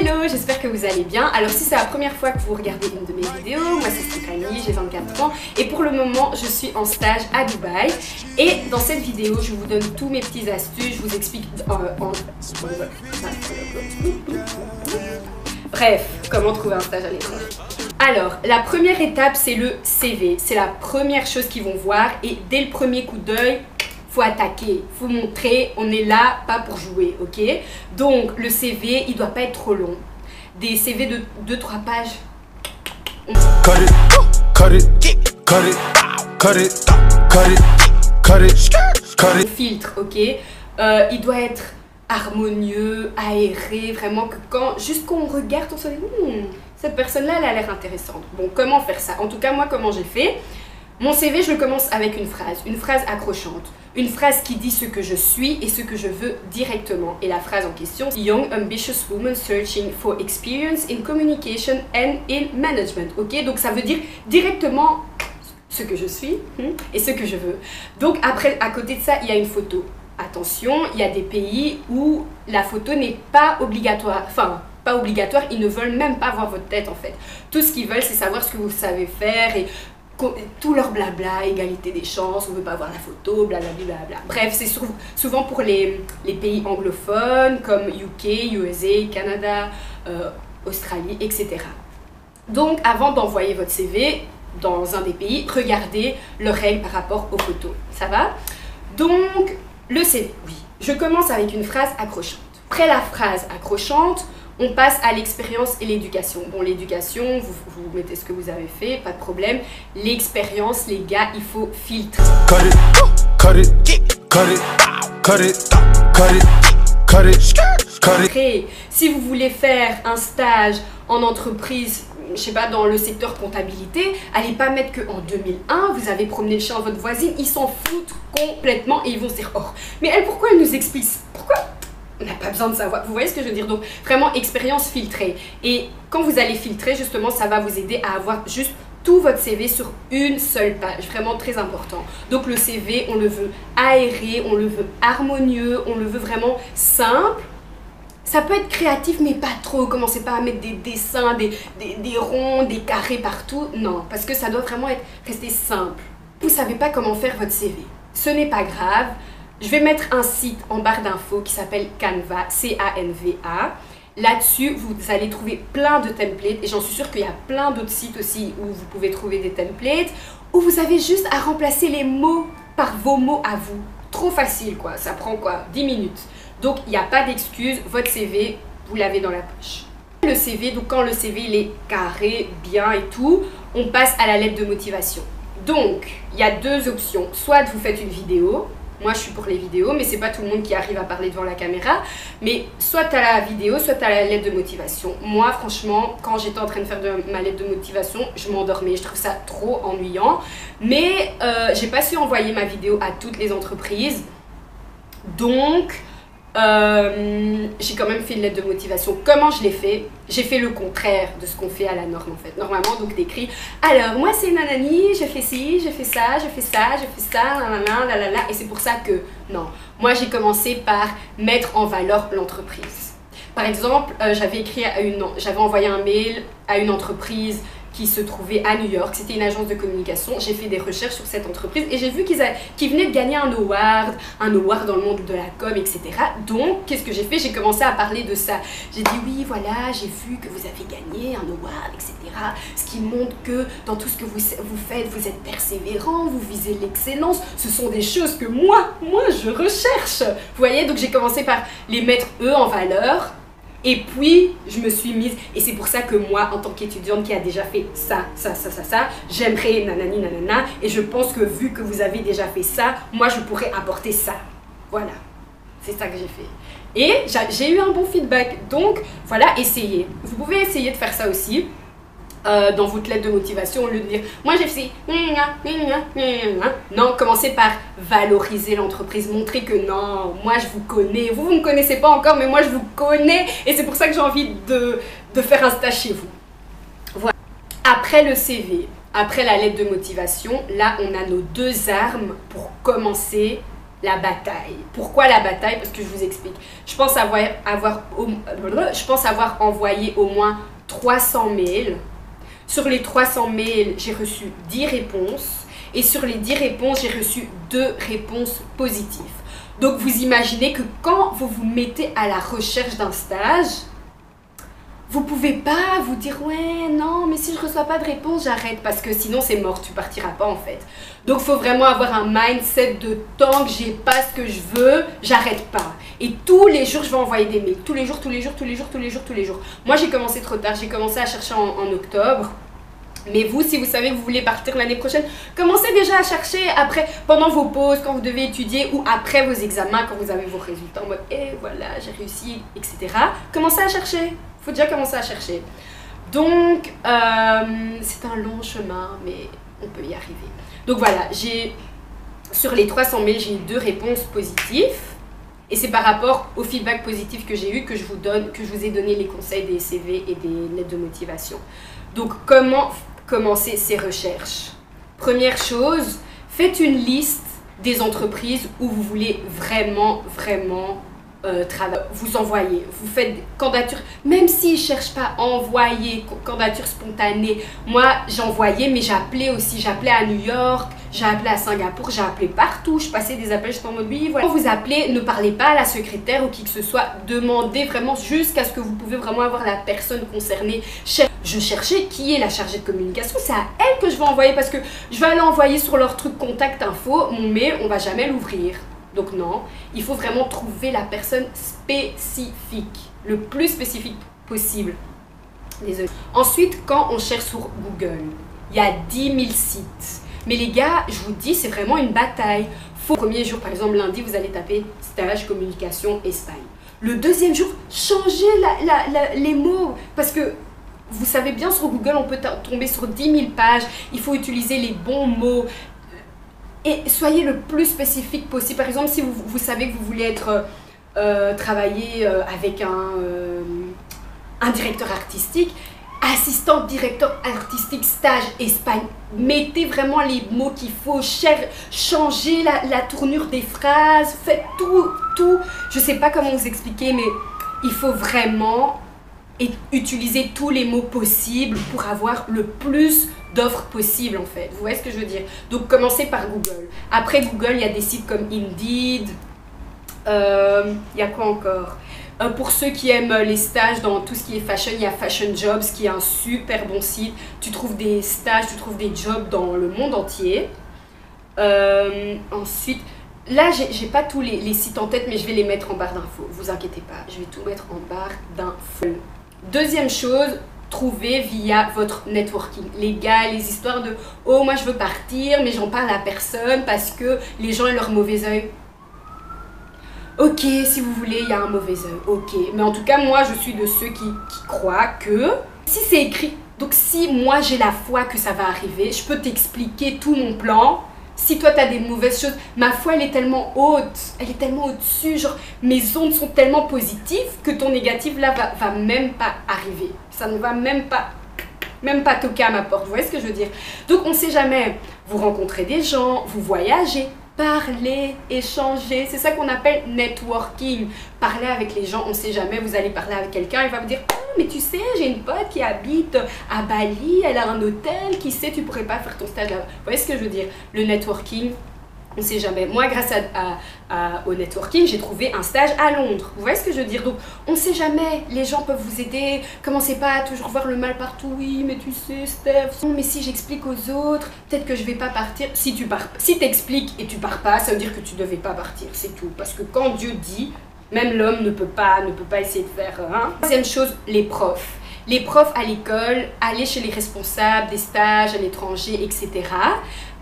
Hello, j'espère que vous allez bien. Alors si c'est la première fois que vous regardez une de mes vidéos, moi c'est Stéphanie, j'ai 24 ans et pour le moment je suis en stage à Dubaï. Et dans cette vidéo, je vous donne tous mes petits astuces, je vous explique bref, comment trouver un stage à l'étranger. Alors, la première étape, c'est le CV. C'est la première chose qu'ils vont voir et dès le premier coup d'œil, faut attaquer, faut montrer, on est là, pas pour jouer, ok? Donc, le CV, il doit pas être trop long. Des CV de 2-3 pages. On filtre, ok? Il doit être harmonieux, aéré, vraiment que juste quand on regarde, on se dit cette personne-là, elle a l'air intéressante. Bon, comment faire ça? En tout cas, moi, comment j'ai fait? Mon CV, je le commence avec une phrase accrochante. Une phrase qui dit ce que je suis et ce que je veux directement. Et la phrase en question, Young Ambitious Woman Searching for Experience in Communication and in Management. Ok, donc ça veut dire directement ce que je suis et ce que je veux. Donc après, à côté de ça, il y a une photo. Attention, il y a des pays où la photo n'est pas obligatoire. Enfin, pas obligatoire, ils ne veulent même pas voir votre tête en fait. Tout ce qu'ils veulent, c'est savoir ce que vous savez faire et tout leur blabla, égalité des chances, on ne veut pas voir la photo, blablabla. Bref, c'est souvent pour les pays anglophones comme UK, USA, Canada, Australie, etc. Donc, avant d'envoyer votre CV dans un des pays, regardez leurs règles par rapport aux photos. Ça va? Donc, le CV, oui. Je commence avec une phrase accrochante. Après la phrase accrochante, on passe à l'expérience et l'éducation. Bon, l'éducation, vous mettez ce que vous avez fait, pas de problème. L'expérience, les gars, il faut filtrer. Si vous voulez faire un stage en entreprise, je sais pas, dans le secteur comptabilité, allez pas mettre qu'en 2001, vous avez promené le chien à votre voisine, ils s'en foutent complètement et ils vont se dire, oh, mais elle, pourquoi elle nous explique? Pourquoi? On n'a pas besoin de savoir, vous voyez ce que je veux dire? Donc vraiment expérience filtrée. Et quand vous allez filtrer, justement, ça va vous aider à avoir juste tout votre CV sur une seule page, vraiment très important. Donc le CV, on le veut aéré, on le veut harmonieux, on le veut vraiment simple. Ça peut être créatif, mais pas trop. Commencez pas à mettre des dessins, des ronds, des carrés partout. Non, parce que ça doit vraiment rester simple. Vous savez pas comment faire votre CV. Ce n'est pas grave. Je vais mettre un site en barre d'infos qui s'appelle Canva, C-A-N-V-A. Là-dessus, vous allez trouver plein de templates et j'en suis sûre qu'il y a plein d'autres sites aussi où vous pouvez trouver des templates où vous avez juste à remplacer les mots par vos mots à vous. Trop facile quoi, ça prend quoi? 10 minutes. Donc, il n'y a pas d'excuse, votre CV, vous l'avez dans la poche. Le CV, donc quand le CV il est carré, bien et tout, on passe à la lettre de motivation. Donc, il y a deux options. Soit vous faites une vidéo. Moi, je suis pour les vidéos, mais c'est pas tout le monde qui arrive à parler devant la caméra. Mais soit tu as la vidéo, soit tu as la lettre de motivation. Moi, franchement, quand j'étais en train de faire ma lettre de motivation, je m'endormais. Je trouve ça trop ennuyant. Mais j'ai pas su envoyer ma vidéo à toutes les entreprises. Donc, j'ai quand même fait une lettre de motivation. Comment je l'ai fait? J'ai fait le contraire de ce qu'on fait à la norme en fait. Normalement, donc t'écris, alors moi c'est nanani, je fais ci, je fais ça, je fais ça, je fais ça, nanana, lalala. Et c'est pour ça que, non, moi j'ai commencé par mettre en valeur l'entreprise. Par exemple, j'avais envoyé un mail à une entreprise qui se trouvait à New York, c'était une agence de communication. J'ai fait des recherches sur cette entreprise et j'ai vu qu'ils venaient de gagner un award dans le monde de la com, etc. Donc, qu'est-ce que j'ai fait? J'ai commencé à parler de ça. J'ai dit, oui, voilà, j'ai vu que vous avez gagné un award, etc. Ce qui montre que dans tout ce que vous faites, vous êtes persévérant, vous visez l'excellence. Ce sont des choses que moi, je recherche. Vous voyez, donc j'ai commencé par les mettre eux en valeur. Et puis, je me suis mise, et c'est pour ça que moi, en tant qu'étudiante qui a déjà fait ça, j'aimerais nanani nanana, et je pense que vu que vous avez déjà fait ça, moi je pourrais apporter ça. Voilà, c'est ça que j'ai fait. Et j'ai eu un bon feedback, donc voilà, essayez. Vous pouvez essayer de faire ça aussi. Dans votre lettre de motivation, au lieu de dire moi j'ai fait non, commencez par valoriser l'entreprise, montrer que non, moi je vous connais, vous me connaissez pas encore mais moi je vous connais et c'est pour ça que j'ai envie de faire un stage chez vous. Voilà. Après le CV, après la lettre de motivation, là on a nos deux armes pour commencer la bataille. Pourquoi la bataille? Parce que je vous explique. Je pense avoir envoyé au moins 300 mails. Sur les 300 mails, j'ai reçu 10 réponses. Et sur les 10 réponses, j'ai reçu 2 réponses positives. Donc vous imaginez que quand vous vous mettez à la recherche d'un stage, vous pouvez pas vous dire ouais non mais si je reçois pas de réponse j'arrête, parce que sinon c'est mort, tu partiras pas en fait. Donc il faut vraiment avoir un mindset de tant que j'ai pas ce que je veux, j'arrête pas. Et tous les jours je vais envoyer des mails, tous les jours. Moi j'ai commencé trop tard, j'ai commencé à chercher en octobre. Mais vous, si vous savez que vous voulez partir l'année prochaine, commencez déjà à chercher après, pendant vos pauses, quand vous devez étudier, ou après vos examens, quand vous avez vos résultats en mode « et voilà, j'ai réussi », etc. Commencez à chercher, il faut déjà commencer à chercher. Donc, c'est un long chemin, mais on peut y arriver. Donc voilà, sur les 300 mails, j'ai eu 2 réponses positives. Et c'est par rapport au feedback positif que j'ai eu que je vous ai donné les conseils des CV et des lettres de motivation. Donc, comment commencer ces recherches? Première chose, faites une liste des entreprises où vous voulez vraiment travailler. Vous envoyez, vous faites candidature, même s'ils ne cherchent pas à envoyer, candidature spontanée. Moi, j'envoyais, mais j'appelais aussi. J'appelais à New York, j'ai appelé à Singapour, j'ai appelé partout. Je passais des appels, j'étais en mode oui, voilà. Quand vous appelez, ne parlez pas à la secrétaire ou qui que ce soit. Demandez vraiment jusqu'à ce que vous pouvez vraiment avoir la personne concernée. Je cherchais qui est la chargée de communication. C'est à elle que je vais envoyer parce que je vais aller envoyer sur leur truc contact info. Mon mail, on va jamais l'ouvrir. Donc non, il faut vraiment trouver la personne spécifique, le plus spécifique possible. Désolée. Ensuite, quand on cherche sur Google, il y a 10 000 sites. Mais les gars, je vous dis, c'est vraiment une bataille. Le premier jour, par exemple, lundi, vous allez taper stage communication Espagne. Le deuxième jour, changez les mots. Parce que vous savez bien, sur Google, on peut tomber sur 10 000 pages. Il faut utiliser les bons mots. Et soyez le plus spécifique possible. Par exemple, si vous savez que vous voulez travailler avec un directeur artistique, assistant directeur artistique stage Espagne, mettez vraiment les mots qu'il faut, changez la tournure des phrases, faites tout. Je sais pas comment vous expliquer, mais il faut vraiment utiliser tous les mots possibles pour avoir le plus d'offres possibles en fait. Vous voyez ce que je veux dire? Donc commencez par Google. Après Google, il y a des sites comme Indeed. Il y a quoi encore? Pour ceux qui aiment les stages dans tout ce qui est fashion, il y a Fashion Jobs qui est un super bon site. Tu trouves des stages, tu trouves des jobs dans le monde entier. Ensuite, là j'ai pas tous les sites en tête, mais je vais les mettre en barre d'infos. Vous inquiétez pas, je vais tout mettre en barre d'infos. Deuxième chose, trouvez via votre networking. Les gars, les histoires de « oh, moi je veux partir, mais j'en parle à personne parce que les gens ont leur mauvais œil ». Ok, si vous voulez, il y a un mauvais œil, ok. Mais en tout cas, moi je suis de ceux qui croient que si c'est écrit, donc si moi j'ai la foi que ça va arriver, je peux t'expliquer tout mon plan. Si toi tu as des mauvaises choses, ma foi elle est tellement haute, elle est tellement au-dessus, genre mes ondes sont tellement positives que ton négatif là va même pas arriver. Ça ne va même pas toquer à ma porte, vous voyez ce que je veux dire? Donc on sait jamais, vous rencontrez des gens, vous voyagez, parler, échanger, c'est ça qu'on appelle networking. Parler avec les gens, on sait jamais, vous allez parler avec quelqu'un, il va vous dire oh, mais tu sais, j'ai une pote qui habite à Bali, elle a un hôtel, qui sait, tu pourrais pas faire ton stage là-bas. Vous voyez ce que je veux dire? Le networking, on sait jamais. Moi, grâce au networking, j'ai trouvé un stage à Londres. Vous voyez ce que je veux dire? Donc, on sait jamais. Les gens peuvent vous aider. Commencez pas à toujours voir le mal partout. Oui, mais tu sais, Steph. Mais si j'explique aux autres, peut-être que je vais pas partir. Si t'expliques et tu pars pas, ça veut dire que tu devais pas partir. C'est tout. Parce que quand Dieu dit, même l'homme ne peut pas essayer de faire. Hein. Deuxième chose, les profs. Les profs à l'école, allez chez les responsables des stages à l'étranger, etc.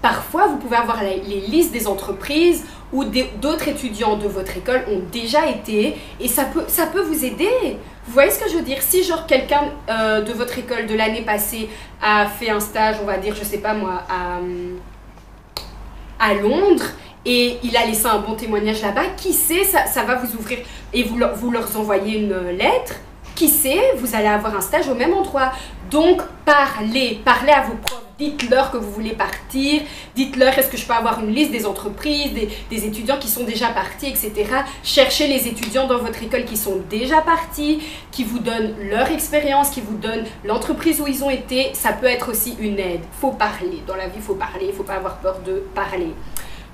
Parfois, vous pouvez avoir les listes des entreprises où d'autres étudiants de votre école ont déjà été et ça peut vous aider. Vous voyez ce que je veux dire? Si genre quelqu'un de votre école de l'année passée a fait un stage, on va dire, je sais pas moi, à Londres et il a laissé un bon témoignage là-bas, qui sait, ça va vous ouvrir et vous leur envoyez une lettre. qui sait, vous allez avoir un stage au même endroit. Donc, parlez à vos profs. Dites-leur que vous voulez partir. Dites-leur, est-ce que je peux avoir une liste des entreprises, des étudiants qui sont déjà partis, etc. Cherchez les étudiants dans votre école qui sont déjà partis, qui vous donnent leur expérience, qui vous donnent l'entreprise où ils ont été. Ça peut être aussi une aide. Il faut parler. Dans la vie, il faut parler. Il ne faut pas avoir peur de parler.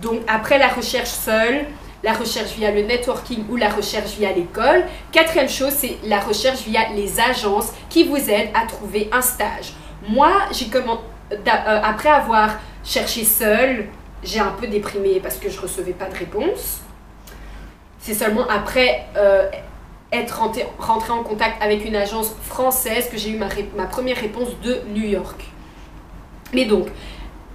Donc, après la recherche seule, la recherche via le networking ou la recherche via l'école. Quatrième chose, c'est la recherche via les agences qui vous aident à trouver un stage. Moi, après avoir cherché seule, j'ai un peu déprimé parce que je ne recevais pas de réponse. C'est seulement après être rentrée en contact avec une agence française que j'ai eu ma première réponse de New York. Mais donc,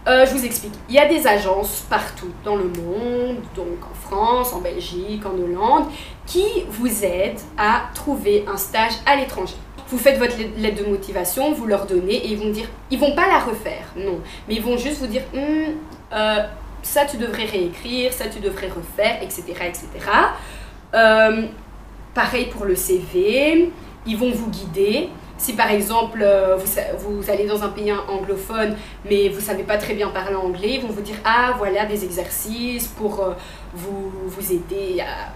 je vous explique. Il y a des agences partout dans le monde, donc en France, en Belgique, en Hollande, qui vous aident à trouver un stage à l'étranger. Vous faites votre lettre de motivation, vous leur donnez et ils vont dire, ils vont pas la refaire, non, mais ils vont juste vous dire, ça tu devrais réécrire, ça tu devrais refaire, etc., etc. Pareil pour le CV, ils vont vous guider. Si par exemple vous allez dans un pays anglophone mais vous ne savez pas très bien parler anglais, ils vont vous dire ah voilà des exercices pour vous aider à...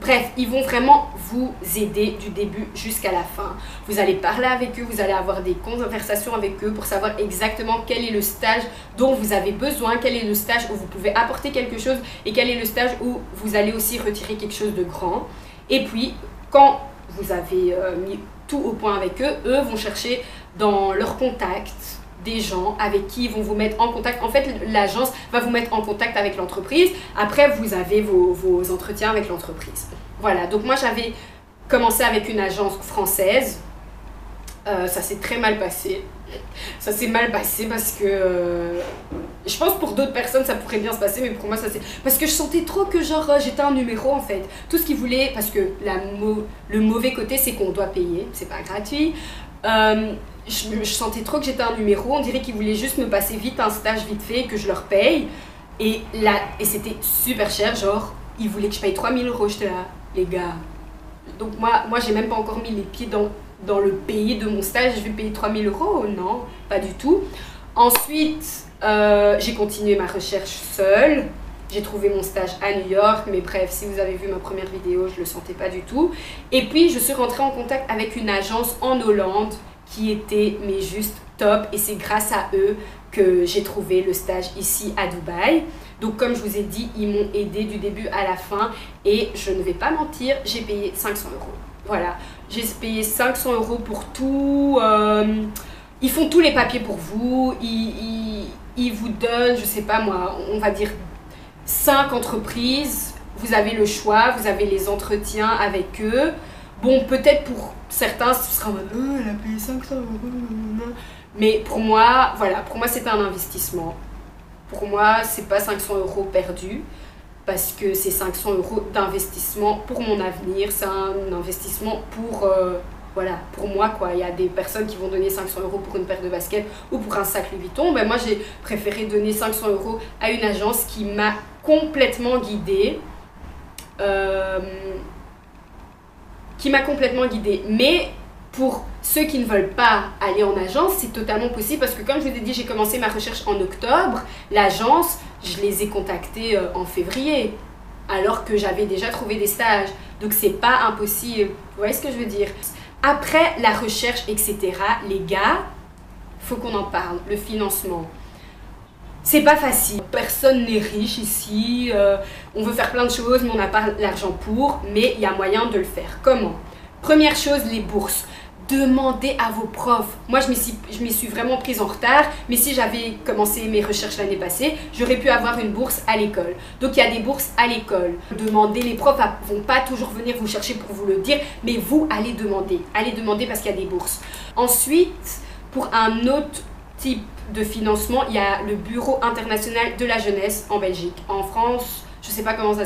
Bref, ils vont vraiment vous aider du début jusqu'à la fin. Vous allez parler avec eux, vous allez avoir des conversations avec eux pour savoir exactement quel est le stage dont vous avez besoin, quel est le stage où vous pouvez apporter quelque chose et quel est le stage où vous allez aussi retirer quelque chose de grand. Et puis, quand vous avez mis tout au point avec eux, eux vont chercher dans leurs contacts des gens avec qui ils vont vous mettre en contact. En fait, l'agence va vous mettre en contact avec l'entreprise. Après, vous avez vos entretiens avec l'entreprise. Voilà, donc moi j'avais commencé avec une agence française. Ça s'est très mal passé. Ça s'est mal passé parce que je pense pour d'autres personnes ça pourrait bien se passer, mais pour moi ça c'est parce que je sentais trop que genre j'étais un numéro en fait. Tout ce qu'ils voulaient, parce que le mauvais côté c'est qu'on doit payer, c'est pas gratuit. Je sentais trop que j'étais un numéro, on dirait qu'ils voulaient juste me passer vite un stage vite fait que je leur paye. Et c'était super cher, genre ils voulaient que je paye 3000 €, j'étais là, les gars. Donc moi j'ai même pas encore mis les pieds dans le pays de mon stage, je vais payer 3000 €, non, pas du tout. Ensuite, j'ai continué ma recherche seule, j'ai trouvé mon stage à New York, mais bref, si vous avez vu ma première vidéo, je le sentais pas du tout. Et puis, je suis rentrée en contact avec une agence en Hollande qui était, mais juste top, et c'est grâce à eux que j'ai trouvé le stage ici à Dubaï. Donc comme je vous ai dit, ils m'ont aidé du début à la fin, et je ne vais pas mentir, j'ai payé 500 €. Voilà, j'ai payé 500 € pour tout. Ils font tous les papiers pour vous. Ils vous donnent, je sais pas moi, on va dire 5 entreprises. Vous avez le choix, vous avez les entretiens avec eux. Bon, peut-être pour certains, ce sera elle a payé 500 €. Mais pour moi, voilà, pour moi c'était un investissement. Pour moi, c'est pas 500 € perdus. Parce que c'est 500 € d'investissement pour mon avenir, c'est un investissement pour, voilà, pour moi quoi. Il y a des personnes qui vont donner 500 € pour une paire de baskets ou pour un sac Louis Vuitton. Ben, moi j'ai préféré donner 500 € à une agence qui m'a complètement guidée. Mais pour ceux qui ne veulent pas aller en agence, c'est totalement possible parce que comme je vous ai dit, j'ai commencé ma recherche en octobre. L'agence, je les ai contactés en février, alors que j'avais déjà trouvé des stages. Donc c'est pas impossible, vous voyez ce que je veux dire? Après la recherche, etc., les gars, faut qu'on en parle, le financement. C'est pas facile, personne n'est riche ici, on veut faire plein de choses mais on n'a pas l'argent pour, mais il y a moyen de le faire. Comment? Première chose, les bourses. Demandez à vos profs. Moi, je m'y suis vraiment prise en retard, mais si j'avais commencé mes recherches l'année passée, j'aurais pu avoir une bourse à l'école. Donc, il y a des bourses à l'école. Demandez, les profs ne vont pas toujours venir vous chercher pour vous le dire, mais vous, allez demander. Allez demander parce qu'il y a des bourses. Ensuite, pour un autre type de financement, il y a le Bureau international de la jeunesse en Belgique. En France, je ne sais pas comment ça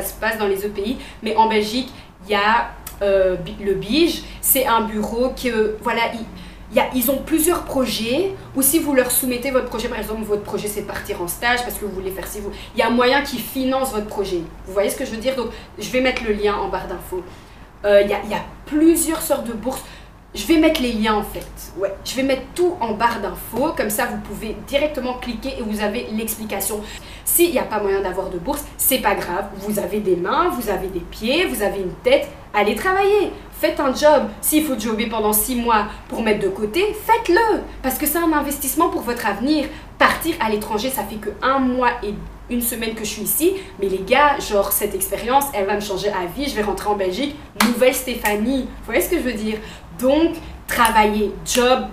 se passe dans les autres pays, mais en Belgique, il y a le BIGE. C'est un bureau que, voilà, ils ont plusieurs projets, ou si vous leur soumettez votre projet, par exemple, votre projet c'est de partir en stage parce que vous voulez faire il y a un moyen qui finance votre projet. Vous voyez ce que je veux dire? Donc, je vais mettre le lien en barre d'infos. Il y a plusieurs sortes de bourses. Je vais mettre les liens en fait. Ouais, je vais mettre tout en barre d'infos. Comme ça, vous pouvez directement cliquer et vous avez l'explication. S'il n'y a pas moyen d'avoir de bourse, c'est pas grave. Vous avez des mains, vous avez des pieds, vous avez une tête. Allez travailler. Faites un job. S'il faut jobber pendant 6 mois pour mettre de côté, faites-le. Parce que c'est un investissement pour votre avenir. Partir à l'étranger, ça fait que 1 mois et 1 semaine que je suis ici. Mais les gars, genre cette expérience, elle va me changer à vie. Je vais rentrer en Belgique. Nouvelle Stéphanie. Vous voyez ce que je veux dire? Donc, travaillez, job,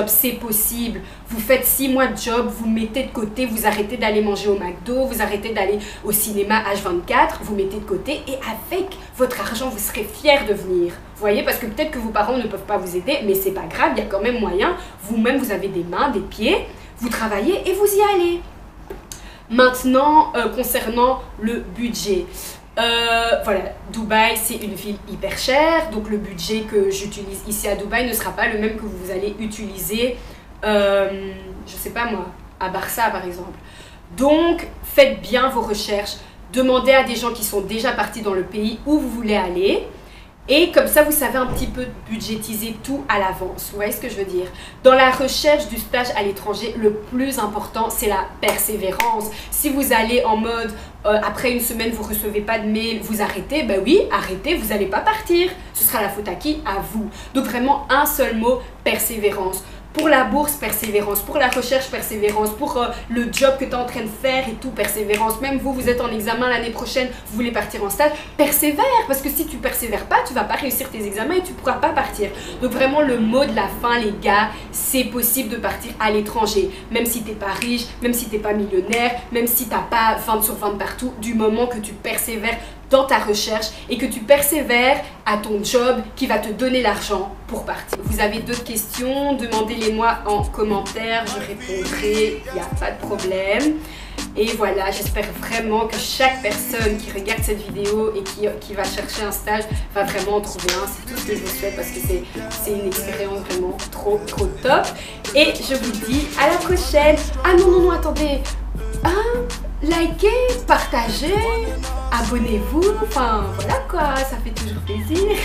c'est possible. Vous faites 6 mois de job, vous mettez de côté, vous arrêtez d'aller manger au McDo, vous arrêtez d'aller au cinéma H24, vous mettez de côté et avec votre argent, vous serez fiers de venir. Vous voyez, parce que peut-être que vos parents ne peuvent pas vous aider, mais c'est pas grave, il y a quand même moyen. Vous-même, vous avez des mains, des pieds, vous travaillez et vous y allez. Maintenant, concernant le budget. Voilà, Dubaï c'est une ville hyper chère, donc le budget que j'utilise ici à Dubaï ne sera pas le même que vous allez utiliser, je sais pas moi, à Barça par exemple. Donc faites bien vos recherches, demandez à des gens qui sont déjà partis dans le pays où vous voulez aller. Et comme ça, vous savez un petit peu budgétiser tout à l'avance. Vous voyez ce que je veux dire? Dans la recherche du stage à l'étranger, le plus important, c'est la persévérance. Si vous allez en mode, après 1 semaine, vous ne recevez pas de mail, vous arrêtez, ben oui, arrêtez, vous n'allez pas partir. Ce sera la faute à qui? À vous. Donc vraiment, un seul mot, persévérance. Pour la bourse, persévérance. Pour la recherche, persévérance. Pour le job que tu es en train de faire et tout, persévérance. Même vous, vous êtes en examen l'année prochaine, vous voulez partir en stage, persévère. Parce que si tu persévères pas, tu vas pas réussir tes examens et tu pourras pas partir. Donc vraiment, le mot de la fin, les gars, c'est possible de partir à l'étranger. Même si t'es pas riche, même si t'es pas millionnaire, même si t'as pas 20 sur 20 partout, du moment que tu persévères dans ta recherche et que tu persévères à ton job qui va te donner l'argent pour partir. Vous avez d'autres questions, demandez-les-moi en commentaire, je répondrai, il n'y a pas de problème. Et voilà, j'espère vraiment que chaque personne qui regarde cette vidéo et qui va chercher un stage va vraiment en trouver un. C'est tout ce que je vous souhaite parce que c'est une expérience vraiment trop top. Et je vous dis à la prochaine. Ah non, attendez. Likez, partagez, abonnez-vous, enfin voilà quoi, ça fait toujours plaisir.